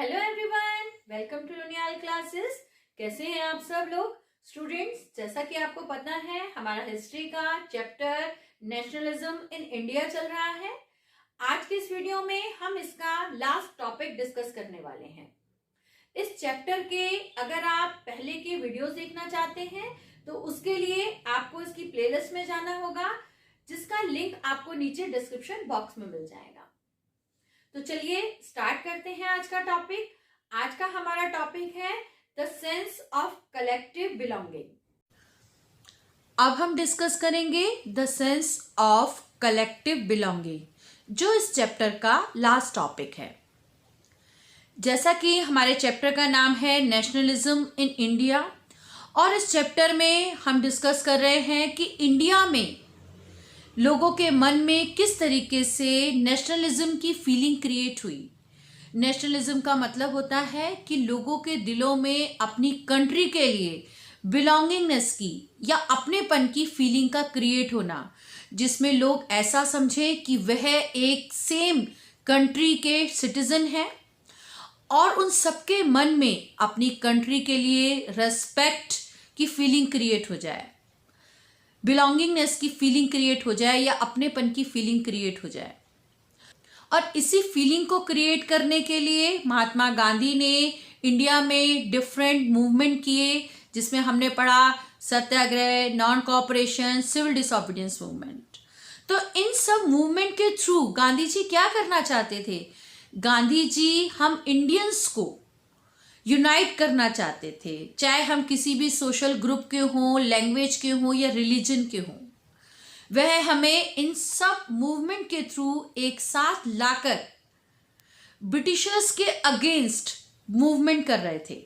Hello everyone, welcome to लोनियाल classes. कैसे हैं आप सब लोग स्टूडेंट्स? जैसा कि आपको पता है, हमारा हिस्ट्री का चैप्टर नेशनलिज्म इन इंडिया चल रहा है। आज के इस वीडियो में हम इसका लास्ट टॉपिक डिस्कस करने वाले हैं। इस चैप्टर के अगर आप पहले के वीडियोस देखना चाहते हैं तो उसके लिए आपको इसकी प्लेलिस्ट में जाना होगा, जिसका लिंक आपको नीचे डिस्क्रिप्शन बॉक्स में मिल जाएगा। तो चलिए स्टार्ट करते हैं आज का टॉपिक। आज का हमारा टॉपिक है the sense of collective belonging. अब हम डिस्कस करेंगे the sense of collective belonging, जो इस चैप्टर का लास्ट टॉपिक है। जैसा कि हमारे चैप्टर का नाम है नेशनलिज्म इन इंडिया, और इस चैप्टर में हम डिस्कस कर रहे हैं कि इंडिया में लोगों के मन में किस तरीके से नेशनलिज्म की फीलिंग क्रिएट हुई। नेशनलिज्म का मतलब होता है कि लोगों के दिलों में अपनी कंट्री के लिए बिलोंगिंगनेस की या अपनेपन की फीलिंग का क्रिएट होना, जिसमें लोग ऐसा समझे कि वह एक सेम कंट्री के सिटीजन हैं और उन सबके मन में अपनी कंट्री के लिए रेस्पेक्ट की फीलिंग क्रिएट हो जाए, बिलोंगिंगनेस की फीलिंग क्रिएट हो जाए या अपनेपन की फीलिंग क्रिएट हो जाए। और इसी फीलिंग को क्रिएट करने के लिए महात्मा गांधी ने इंडिया में डिफरेंट मूवमेंट किए, जिसमें हमने पढ़ा satyagraha, non cooperation, civil disobedience movement. तो इन सब मूवमेंट के थ्रू गांधी जी क्या करना चाहते थे? गांधी जी हम इंडियंस को यूनाइट करना चाहते थे, चाहे हम किसी भी सोशल ग्रुप के हों, लैंग्वेज के हों या रिलीजन के हों। वह हमें इन सब मूवमेंट के थ्रू एक साथ लाकर ब्रिटिशर्स के अगेंस्ट मूवमेंट कर रहे थे।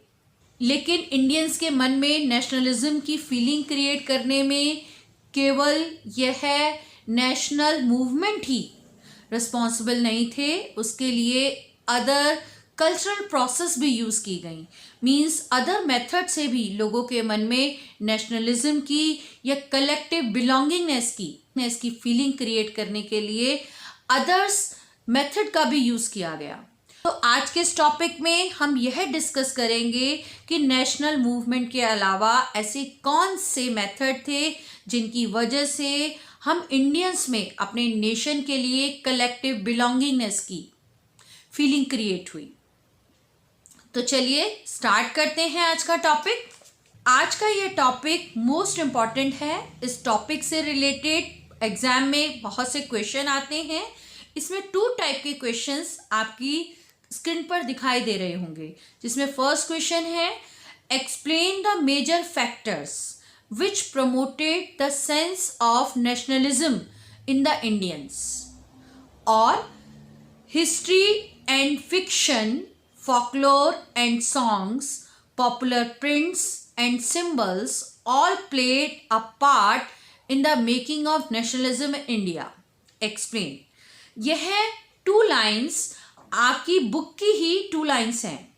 लेकिन इंडियंस के मन में नेशनलिज्म की फीलिंग क्रिएट करने में केवल यह नेशनल मूवमेंट ही रिस्पॉन्सिबल नहीं थे, उसके लिए अदर कल्चरल प्रोसेस भी यूज़ की गई। मीन्स अदर मेथड से भी लोगों के मन में नेशनलिज्म की या कलेक्टिव बिलोंगिंगनेस की फीलिंग क्रिएट करने के लिए अदर्स मेथड का भी यूज़ किया गया। तो आज के इस टॉपिक में हम यह डिस्कस करेंगे कि नेशनल मूवमेंट के अलावा ऐसे कौन से मेथड थे जिनकी वजह से हम इंडियंस में अपने नेशन के लिए कलेक्टिव बिलोंगिंगनेस की फीलिंग क्रिएट हुई। तो चलिए स्टार्ट करते हैं आज का टॉपिक। आज का ये टॉपिक मोस्ट इम्पॉर्टेंट है। इस टॉपिक से रिलेटेड एग्जाम में बहुत से क्वेश्चन आते हैं। इसमें 2 टाइप के क्वेश्चंस आपकी स्क्रीन पर दिखाई दे रहे होंगे, जिसमें फर्स्ट क्वेश्चन है explain the major factors which promoted the sense of nationalism in the Indians, और history and fiction, folklore and songs, popular prints and symbols all played a part in the making of nationalism in India. Explain. यह 2 lines आपकी book की ही 2 lines हैं,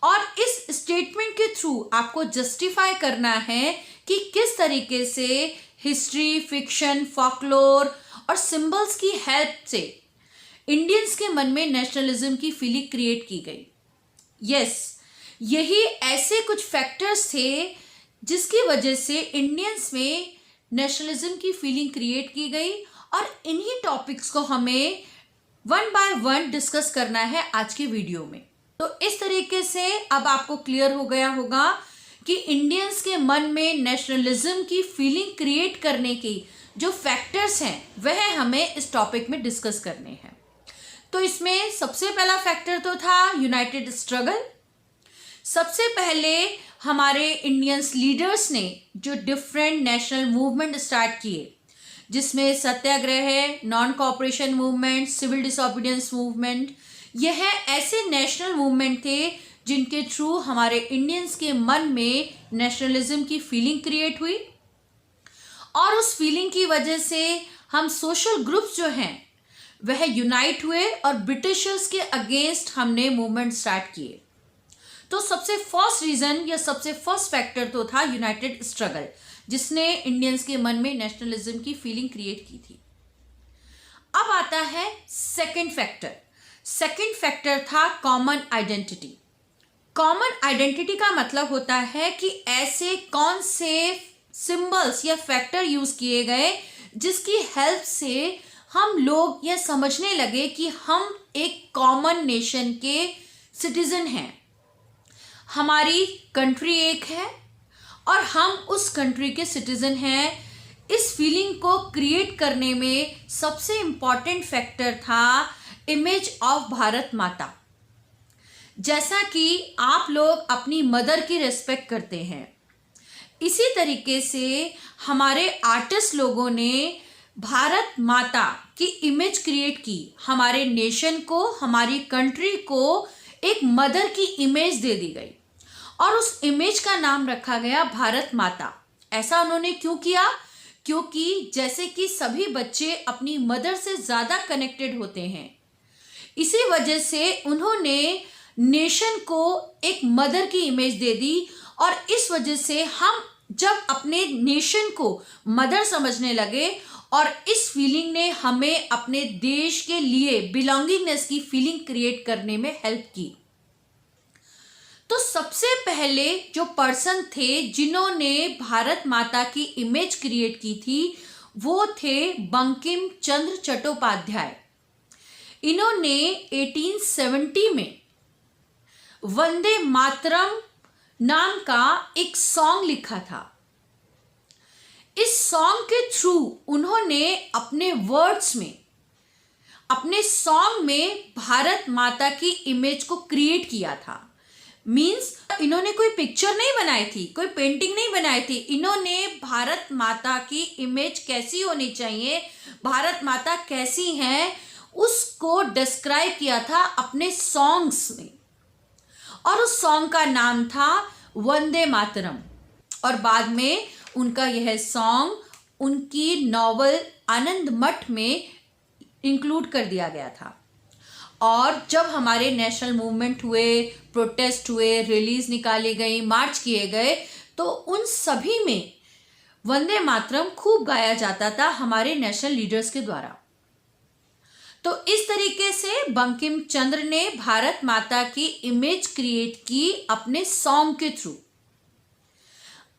और इस statement के through आपको justify करना है कि किस तरीके से हिस्ट्री, फिक्शन, फॉकलोर और सिंबल्स की हेल्प से इंडियंस के मन में नेशनलिज्म की फीलिंग क्रिएट की गई। यस, यही ऐसे कुछ फैक्टर्स थे जिसकी वजह से इंडियंस में नेशनलिज्म की फीलिंग क्रिएट की गई, और इन्हीं टॉपिक्स को हमें 1 बाय 1 डिस्कस करना है आज के वीडियो में। तो इस तरीके से अब आपको क्लियर हो गया होगा कि इंडियंस के मन में नेशनलिज्म की फीलिंग क्रिएट करने की जो फैक्टर्स हैं वह हमें इस टॉपिक में डिस्कस करने हैं। तो इसमें सबसे पहला फैक्टर तो था यूनाइटेड स्ट्रगल। सबसे पहले हमारे इंडियंस लीडर्स ने जो डिफरेंट नेशनल मूवमेंट स्टार्ट किए, जिसमें satyagraha, non cooperation movement, civil disobedience movement, यह ऐसे नेशनल मूवमेंट थे जिनके थ्रू हमारे इंडियंस के मन में नेशनलिज्म की फीलिंग क्रिएट हुई, और उस फीलिंग की वजह से हम सोशल ग्रुप्स जो हैं वह यूनाइट हुए और ब्रिटिशर्स के अगेंस्ट हमने मूवमेंट स्टार्ट किए। तो सबसे फर्स्ट रीजन या सबसे फर्स्ट फैक्टर तो था यूनाइटेड स्ट्रगल, जिसने इंडियंस के मन में नेशनलिज्म की फीलिंग क्रिएट की थी। अब आता है सेकंड फैक्टर। सेकंड फैक्टर था कॉमन आइडेंटिटी। कॉमन आइडेंटिटी का मतलब होता है कि ऐसे कौन से सिंबल्स या फैक्टर यूज किए गए जिसकी हेल्प से हम लोग यह समझने लगे कि हम एक कॉमन नेशन के सिटीजन हैं, हमारी कंट्री एक है और हम उस कंट्री के सिटीजन हैं। इस फीलिंग को क्रिएट करने में सबसे इम्पॉर्टेंट फैक्टर था इमेज ऑफ भारत माता। जैसा कि आप लोग अपनी मदर की रिस्पेक्ट करते हैं, इसी तरीके से हमारे आर्टिस्ट लोगों ने भारत माता की इमेज क्रिएट की, हमारे नेशन को, हमारी कंट्री को एक मदर की इमेज दे दी गई और उस इमेज का नाम रखा गया भारत माता। ऐसा उन्होंने क्यों किया? क्योंकि जैसे कि सभी बच्चे अपनी मदर से ज़्यादा कनेक्टेड होते हैं, इसी वजह से उन्होंने नेशन को एक मदर की इमेज दे दी और इस वजह से हम जब अपने नेशन को मदर समझने लगे और इस फीलिंग ने हमें अपने देश के लिए बिलोंगिंगनेस की फीलिंग क्रिएट करने में हेल्प की। तो सबसे पहले जो पर्सन थे जिन्होंने भारत माता की इमेज क्रिएट की थी वो थे बंकिम चंद्र चट्टोपाध्याय। इन्होंने 1870 में वंदे मातरम नाम का एक सॉन्ग लिखा था। इस सॉन्ग के थ्रू उन्होंने अपने वर्ड्स में, अपने सॉन्ग में भारत माता की इमेज को क्रिएट किया था। मीन्स इन्होंने कोई पिक्चर नहीं बनाई थी, कोई पेंटिंग नहीं बनाई थी, इन्होंने भारत माता की इमेज कैसी होनी चाहिए, भारत माता कैसी हैं, उसको डिस्क्राइब किया था अपने सॉन्ग्स में और उस सॉन्ग का नाम था वंदे मातरम। और बाद में उनका यह सॉन्ग उनकी नॉवल आनंद मठ में इंक्लूड कर दिया गया था। और जब हमारे नेशनल मूवमेंट हुए, प्रोटेस्ट हुए, रिलीज निकाली गई, मार्च किए गए, तो उन सभी में वंदे मातरम खूब गाया जाता था हमारे नेशनल लीडर्स के द्वारा। तो इस तरीके से बंकिम चंद्र ने भारत माता की इमेज क्रिएट की अपने सॉन्ग के थ्रू।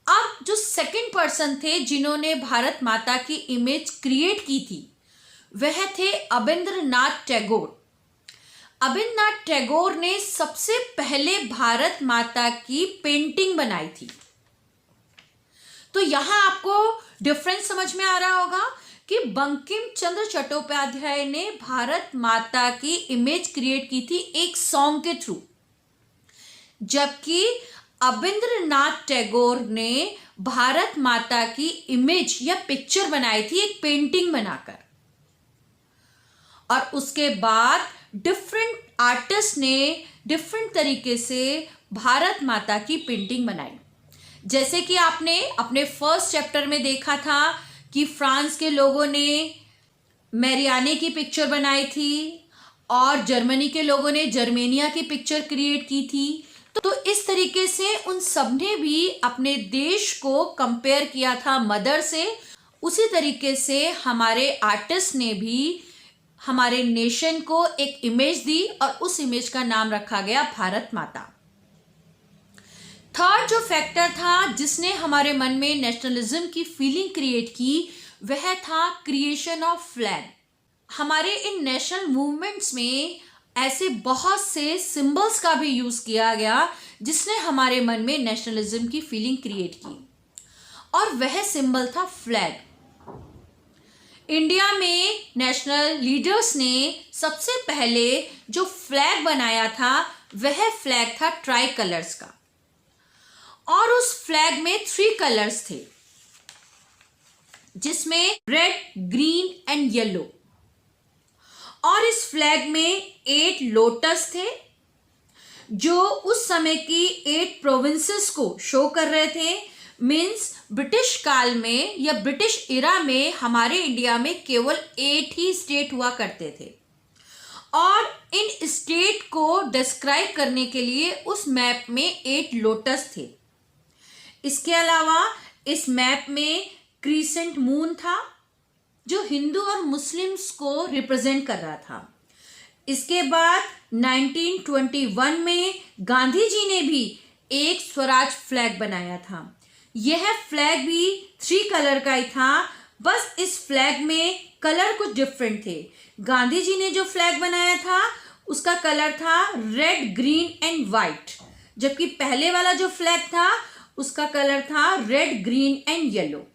अब जो सेकंड पर्सन थे जिन्होंने भारत माता की इमेज क्रिएट की थी वह थे अबिंद्रनाथ टैगोर। अबिंद्रनाथ टैगोर ने सबसे पहले भारत माता की पेंटिंग बनाई थी। तो यहां आपको डिफरेंस समझ में आ रहा होगा कि बंकिम चंद्र चट्टोपाध्याय ने भारत माता की इमेज क्रिएट की थी एक सॉन्ग के थ्रू, जबकि अबिंद्रनाथ टैगोर ने भारत माता की इमेज या पिक्चर बनाई थी एक पेंटिंग बनाकर। और उसके बाद डिफरेंट आर्टिस्ट ने डिफरेंट तरीके से भारत माता की पेंटिंग बनाई। जैसे कि आपने अपने फर्स्ट चैप्टर में देखा था कि फ्रांस के लोगों ने मैरियाने की पिक्चर बनाई थी और जर्मनी के लोगों ने जर्मेनिया की पिक्चर क्रिएट की थी। तो इस तरीके से उन सब ने भी अपने देश को कंपेयर किया था मदर से। उसी तरीके से हमारे आर्टिस्ट ने भी हमारे नेशन को एक इमेज दी और उस इमेज का नाम रखा गया भारत माता। थर्ड जो फैक्टर था जिसने हमारे मन में नेशनलिज्म की फीलिंग क्रिएट की वह था क्रिएशन ऑफ फ्लैग। हमारे इन नेशनल मूवमेंट्स में ऐसे बहुत से सिंबल्स का भी यूज किया गया जिसने हमारे मन में नेशनलिज्म की फीलिंग क्रिएट की और वह सिंबल था फ्लैग। इंडिया में नेशनल लीडर्स ने सबसे पहले जो फ्लैग बनाया था वह फ्लैग था ट्राई कलर्स का और उस फ्लैग में 3 कलर्स थे जिसमें रेड, ग्रीन एंड येलो। और इस फ्लैग में 8 लोटस थे जो उस समय की 8 प्रोविंसेस को शो कर रहे थे। मीन्स ब्रिटिश काल में या ब्रिटिश इरा में हमारे इंडिया में केवल 8 ही स्टेट हुआ करते थे और इन स्टेट को डिस्क्राइब करने के लिए उस मैप में 8 लोटस थे। इसके अलावा इस मैप में क्रीसेंट मून था जो हिंदू और मुस्लिम्स को रिप्रेजेंट कर रहा था। इसके बाद 1921 में गांधी जी ने भी एक स्वराज फ्लैग बनाया था। यह फ्लैग भी 3 कलर का ही था, बस इस फ्लैग में कलर कुछ डिफरेंट थे। गांधी जी ने जो फ्लैग बनाया था उसका कलर था रेड, ग्रीन एंड वाइट, जबकि पहले वाला जो फ्लैग था उसका कलर था रेड, ग्रीन एंड येलो।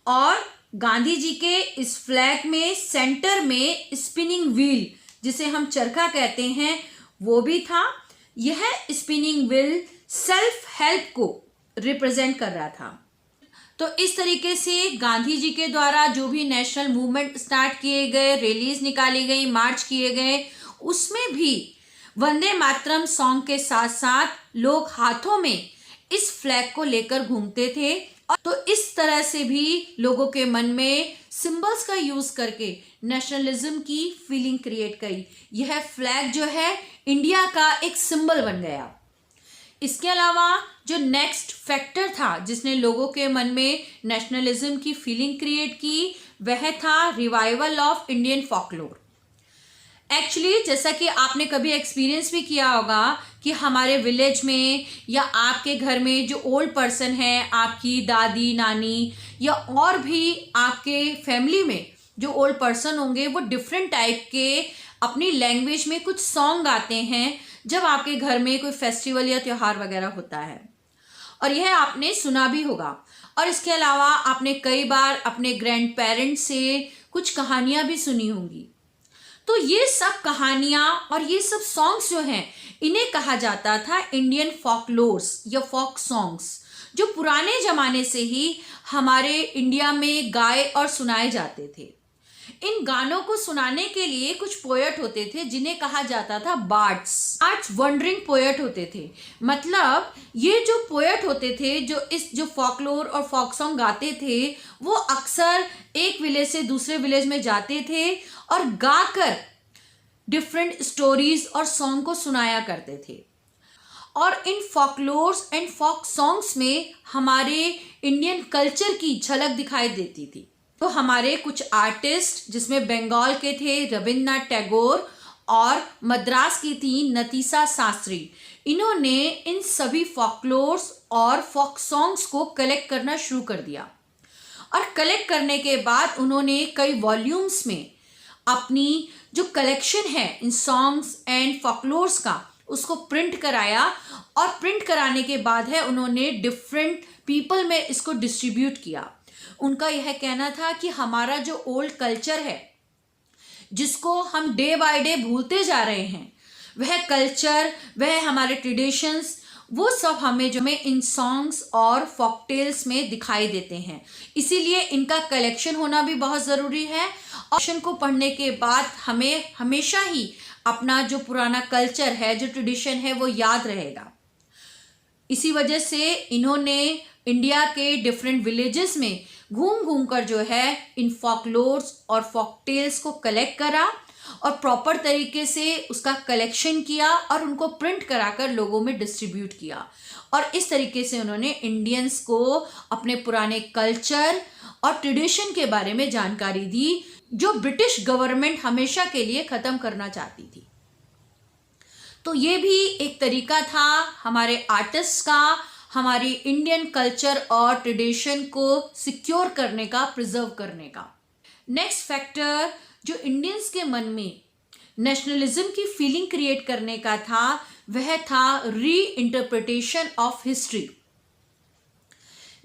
और गांधी जी के इस फ्लैग में सेंटर में स्पिनिंग व्हील, जिसे हम चरखा कहते हैं, वो भी था। यह स्पिनिंग व्हील सेल्फ हेल्प को रिप्रेजेंट कर रहा था। तो इस तरीके से गांधी जी के द्वारा जो भी नेशनल मूवमेंट स्टार्ट किए गए, रैलीज निकाली गई, मार्च किए गए, उसमें भी वंदे मातरम सॉन्ग के साथ साथ लोग हाथों में इस फ्लैग को लेकर घूमते थे। तो इस तरह से भी लोगों के मन में सिंबल्स का यूज करके नेशनलिज्म की फीलिंग क्रिएट करी। यह फ्लैग जो है इंडिया का एक सिंबल बन गया। इसके अलावा जो नेक्स्ट फैक्टर था जिसने लोगों के मन में नेशनलिज्म की फीलिंग क्रिएट की, वह था revival of Indian folklore. Actually जैसा कि आपने कभी एक्सपीरियंस भी किया होगा कि हमारे विलेज में या आपके घर में जो ओल्ड पर्सन है, आपकी दादी, नानी या और भी आपके फैमिली में जो ओल्ड पर्सन होंगे, वो डिफरेंट टाइप के अपनी लैंग्वेज में कुछ सॉन्ग गाते हैं जब आपके घर में कोई फेस्टिवल या त्यौहार वगैरह होता है, और यह आपने सुना भी होगा। और इसके अलावा आपने कई बार अपने ग्रैंड पेरेंट्स से कुछ कहानियां भी सुनी होंगी। तो ये सब कहानियां और ये सब सॉन्ग्स जो हैं, इन्हें कहा जाता था इंडियन फॉकलोर्स या फॉक सॉन्ग्स, जो पुराने जमाने से ही हमारे इंडिया में गाए और सुनाए जाते थे। इन गानों को सुनाने के लिए कुछ पोएट होते थे जिन्हें कहा जाता था बार्ड्स। बार्ड्स वंडरिंग पोएट होते थे। मतलब ये जो पोएट होते थे जो फॉकलोर और फॉक सॉन्ग गाते थे, वो अक्सर एक विलेज से दूसरे विलेज में जाते थे और गाकर डिफरेंट स्टोरीज और सॉन्ग को सुनाया करते थे। और इन फॉकलोर्स एंड फॉक सॉन्ग्स में हमारे इंडियन कल्चर की झलक दिखाई देती थी। तो हमारे कुछ आर्टिस्ट, जिसमें बंगाल के थे रविन्द्रनाथ टैगोर और मद्रास की थी नतीसा शास्त्री, इन्होंने इन सभी फॉकलोर्स और फॉक सॉन्ग्स को कलेक्ट करना शुरू कर दिया। और कलेक्ट करने के बाद उन्होंने कई वॉल्यूम्स में अपनी जो कलेक्शन है इन सॉन्ग्स एंड फॉकलोर्स का, उसको प्रिंट कराया। और प्रिंट कराने के बाद है उन्होंने डिफरेंट पीपल में इसको डिस्ट्रीब्यूट किया। उनका यह कहना था कि हमारा जो ओल्ड कल्चर है, जिसको हम डे बाय डे भूलते जा रहे हैं, वह कल्चर, वह हमारे ट्रेडिशंस, वो सब हमें जो में इन सॉन्ग्स और फॉकटेल्स में दिखाई देते हैं। इसीलिए इनका कलेक्शन होना भी बहुत ज़रूरी है। और कलेक्शन को पढ़ने के बाद हमें हमेशा ही अपना जो पुराना कल्चर है, जो ट्रेडिशन है, वो याद रहेगा। इसी वजह से इन्होंने इंडिया के डिफरेंट विलेजेस में घूम घूम कर जो है इन फॉकलोर्स और फॉकटेल्स को कलेक्ट करा और प्रॉपर तरीके से उसका कलेक्शन किया और उनको प्रिंट कराकर लोगों में डिस्ट्रीब्यूट किया। और इस तरीके से उन्होंने इंडियंस को अपने पुराने कल्चर और ट्रेडिशन के बारे में जानकारी दी, जो ब्रिटिश गवर्नमेंट हमेशा के लिए ख़त्म करना चाहती थी। तो ये भी एक तरीका था हमारे आर्टिस्ट का हमारी इंडियन कल्चर और ट्रेडिशन को सिक्योर करने का, प्रिजर्व करने का। नेक्स्ट फैक्टर जो इंडियंस के मन में नेशनलिज्म की फीलिंग क्रिएट करने का था, वह था री इंटरप्रिटेशन ऑफ हिस्ट्री।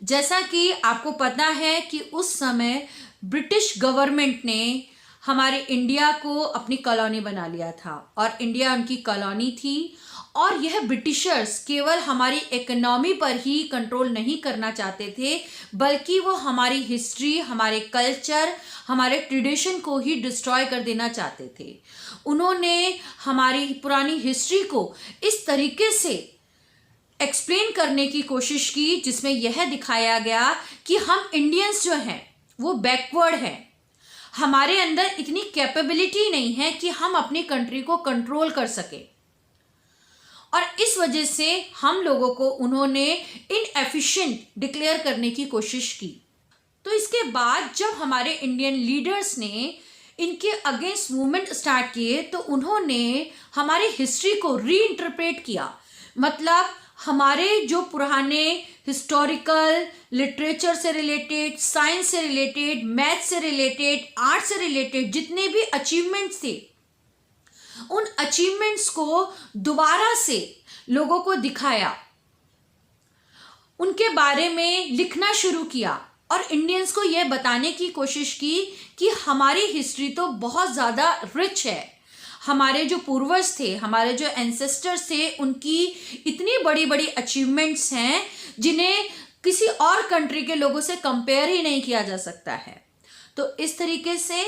जैसा कि आपको पता है कि उस समय ब्रिटिश गवर्नमेंट ने हमारे इंडिया को अपनी कॉलोनी बना लिया था और इंडिया उनकी कॉलोनी थी। और यह ब्रिटिशर्स केवल हमारी इकोनॉमी पर ही कंट्रोल नहीं करना चाहते थे, बल्कि वो हमारी हिस्ट्री, हमारे कल्चर, हमारे ट्रेडिशन को ही डिस्ट्रॉय कर देना चाहते थे। उन्होंने हमारी पुरानी हिस्ट्री को इस तरीके से एक्सप्लेन करने की कोशिश की जिसमें यह दिखाया गया कि हम इंडियंस जो हैं वो बैकवर्ड हैं, हमारे अंदर इतनी कैपेबिलिटी नहीं है कि हम अपनी कंट्री को कंट्रोल कर सके। और इस वजह से हम लोगों को उन्होंने इनएफिशिएंट डिक्लेयर करने की कोशिश की। तो इसके बाद जब हमारे इंडियन लीडर्स ने इनके अगेंस्ट मूवमेंट स्टार्ट किए तो उन्होंने हमारी हिस्ट्री को रीइंटरप्रेट किया। मतलब हमारे जो पुराने हिस्टोरिकल लिटरेचर से रिलेटेड, साइंस से रिलेटेड, मैथ से रिलेटेड, आर्ट से रिलेटेड जितने भी अचीवमेंट्स थे, उन अचीवमेंट्स को दोबारा से लोगों को दिखाया, उनके बारे में लिखना शुरू किया और इंडियंस को यह बताने की कोशिश की कि हमारी हिस्ट्री तो बहुत ज़्यादा रिच है। हमारे जो पूर्वज थे, हमारे जो एंसेस्टर्स थे, उनकी इतनी बड़ी बड़ी अचीवमेंट्स हैं जिन्हें किसी और कंट्री के लोगों से कंपेयर ही नहीं किया जा सकता है। तो इस तरीके से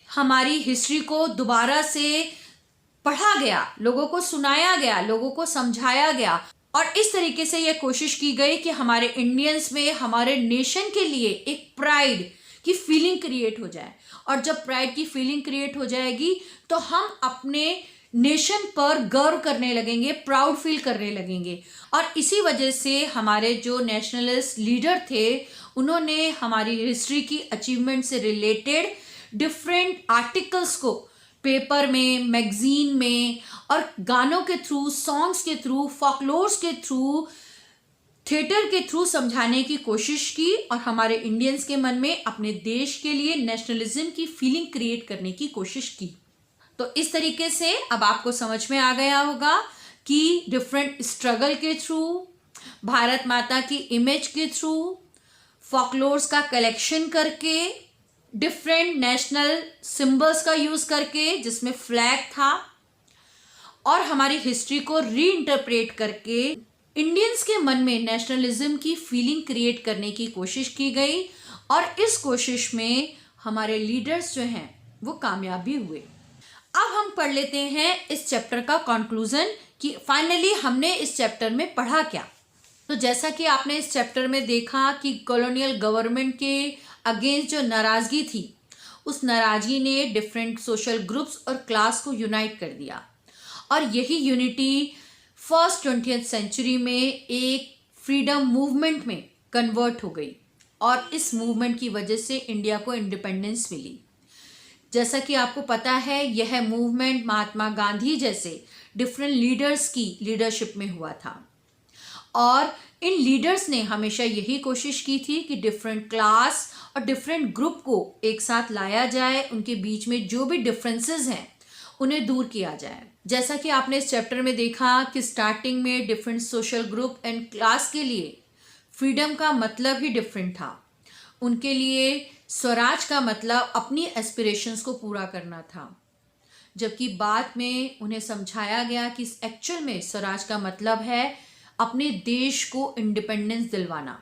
हमारी हिस्ट्री को दोबारा से पढ़ा गया, लोगों को सुनाया गया, लोगों को समझाया गया और इस तरीके से यह कोशिश की गई कि हमारे इंडियंस में, हमारे नेशन के लिए एक प्राइड की फीलिंग क्रिएट हो जाए। और जब प्राइड की फीलिंग क्रिएट हो जाएगी तो हम अपने नेशन पर गर्व करने लगेंगे, प्राउड फील करने लगेंगे। और इसी वजह से हमारे जो नेशनलिस्ट लीडर थे, उन्होंने हमारी हिस्ट्री की अचीवमेंट से रिलेटेड डिफरेंट आर्टिकल्स को पेपर में, मैगजीन में और गानों के थ्रू, सॉन्ग्स के थ्रू, फॉकलोर्स के थ्रू, थिएटर के थ्रू समझाने की कोशिश की और हमारे इंडियंस के मन में अपने देश के लिए नेशनलिज्म की फीलिंग क्रिएट करने की कोशिश की। तो इस तरीके से अब आपको समझ में आ गया होगा कि डिफरेंट स्ट्रगल के थ्रू, भारत माता की इमेज के थ्रू, फॉकलोर्स का कलेक्शन करके, डिफरेंट नेशनल सिंबल्स का यूज करके जिसमें फ्लैग था, और हमारी हिस्ट्री को रीइंटरप्रेट करके इंडियंस के मन में नेशनलिज्म की फीलिंग क्रिएट करने की कोशिश की गई। और इस कोशिश में हमारे लीडर्स जो हैं वो कामयाब भी हुए। अब हम पढ़ लेते हैं इस चैप्टर का कंक्लूजन कि फाइनली हमने इस चैप्टर में पढ़ा क्या। तो जैसा कि आपने इस चैप्टर में देखा कि कॉलोनियल गवर्नमेंट के अगेंस्ट जो नाराजगी थी, उस नाराजगी ने डिफरेंट सोशल ग्रुप्स और क्लास को यूनाइट कर दिया और यही यूनिटी फर्स्ट 20th सेंचुरी में एक फ्रीडम मूवमेंट में कन्वर्ट हो गई और इस मूवमेंट की वजह से इंडिया को इंडिपेंडेंस मिली। जैसा कि आपको पता है, यह मूवमेंट महात्मा गांधी जैसे डिफरेंट लीडर्स की लीडरशिप में हुआ था और इन लीडर्स ने हमेशा यही कोशिश की थी कि डिफरेंट क्लास और डिफरेंट ग्रुप को एक साथ लाया जाए, उनके बीच में जो भी डिफरेंसेस हैं उन्हें दूर किया जाए। जैसा कि आपने इस चैप्टर में देखा कि स्टार्टिंग में different social group and class के लिए फ्रीडम का मतलब ही डिफरेंट था। उनके लिए स्वराज का मतलब अपनी एस्पिरेशंस को पूरा करना था, जबकि बाद में उन्हें समझाया गया कि एक्चुअल में स्वराज का मतलब है अपने देश को इंडिपेंडेंस दिलवाना।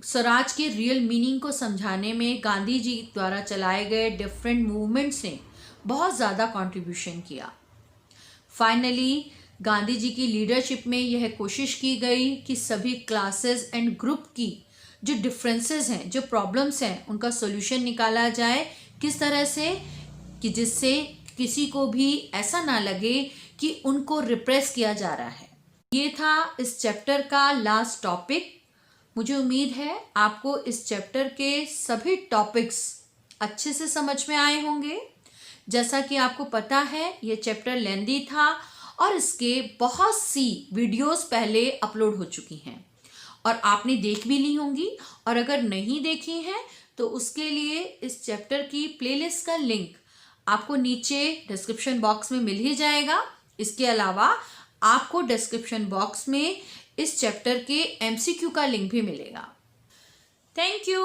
स्वराज के रियल मीनिंग को समझाने में गांधी जी द्वारा चलाए गए डिफरेंट मूवमेंट्स ने बहुत ज़्यादा कंट्रीब्यूशन किया। फाइनली गांधी जी की लीडरशिप में यह कोशिश की गई कि सभी क्लासेस एंड ग्रुप की जो डिफरेंसेस हैं, जो प्रॉब्लम्स हैं, उनका सॉल्यूशन निकाला जाए। किस तरह से कि जिससे किसी को भी ऐसा ना लगे कि उनको रिप्रेस किया जा रहा है। ये था इस चैप्टर का लास्ट टॉपिक। मुझे उम्मीद है आपको इस चैप्टर के सभी टॉपिक्स अच्छे से समझ में आए होंगे। जैसा कि आपको पता है, ये चैप्टर लेंदी था और इसके बहुत सी वीडियोस पहले अपलोड हो चुकी हैं और आपने देख भी ली होंगी, और अगर नहीं देखी हैं तो उसके लिए इस चैप्टर की प्लेलिस्ट का लिंक आपको नीचे डिस्क्रिप्शन बॉक्स में मिल ही जाएगा। इसके अलावा आपको डिस्क्रिप्शन बॉक्स में इस चैप्टर के MCQ का लिंक भी मिलेगा। Thank you.